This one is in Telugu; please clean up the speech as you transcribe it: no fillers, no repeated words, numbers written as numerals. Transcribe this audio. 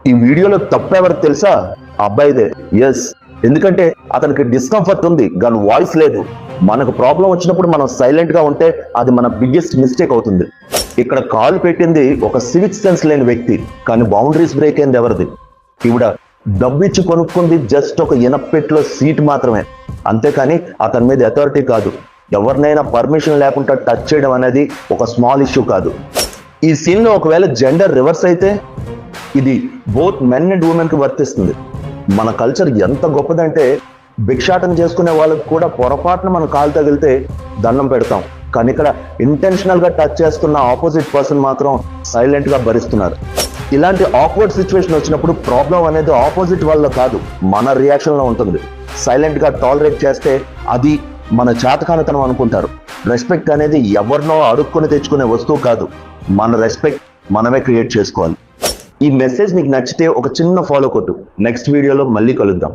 ఈ వీడియోలో తప్పెవరు తెలుసా? అబ్బాయిదే. ఎస్, ఎందుకంటే అతనికి డిస్కంఫర్ట్ ఉంది కానీ వాయిస్ లేదు. మనకు ప్రాబ్లం వచ్చినప్పుడు మనం సైలెంట్ గా ఉంటే అది మన బిగ్గెస్ట్ మిస్టేక్ అవుతుంది. ఇక్కడ కాల్ పెట్టింది ఒక సివిక్ సెన్స్ లేని వ్యక్తి, కానీ బౌండరీస్ బ్రేక్ అయింది ఎవరిది? ఈవిడ డబ్బు ఇచ్చి కొనుక్కుంది జస్ట్ ఒక ఇనప్పెట్లో సీట్ మాత్రమే, అంతేకాని అతని మీద అథారిటీ కాదు. ఎవరినైనా పర్మిషన్ లేకుండా టచ్ చేయడం అనేది ఒక స్మాల్ ఇష్యూ కాదు. ఈ సీన్ లో ఒకవేళ జెండర్ రివర్స్ అయితే ఇది బోత్ మెన్ అండ్ ఉమెన్ కి వర్తిస్తుంది. మన కల్చర్ ఎంత గొప్పదంటే భిక్షాటన చేసుకునే వాళ్ళకి కూడా పొరపాటున మన కాలు తగిలితే దండం పెడతాం, కానీ ఇక్కడ ఇంటెన్షనల్ గా టచ్ చేస్తున్న ఆపోజిట్ పర్సన్ మాత్రం సైలెంట్ గా భరిస్తున్నారు. ఇలాంటి ఆక్వర్డ్ సిచ్యువేషన్ వచ్చినప్పుడు ప్రాబ్లం అనేది ఆపోజిట్ వాళ్ళ కాదు, మన రియాక్షన్ లో ఉంటుంది. సైలెంట్ గా టాలరేట్ చేస్తే అది మన చేతకానితనం అనుకుంటారు. రెస్పెక్ట్ అనేది ఎవరినో అడుక్కొని తెచ్చుకునే వస్తువు కాదు, మన రెస్పెక్ట్ మనమే క్రియేట్ చేసుకోవాలి. ఈ మెసేజ్ నీకు నచ్చితే ఒక చిన్న ఫాలో కొట్టు. నెక్స్ట్ వీడియోలో మళ్ళీ కలుద్దాం.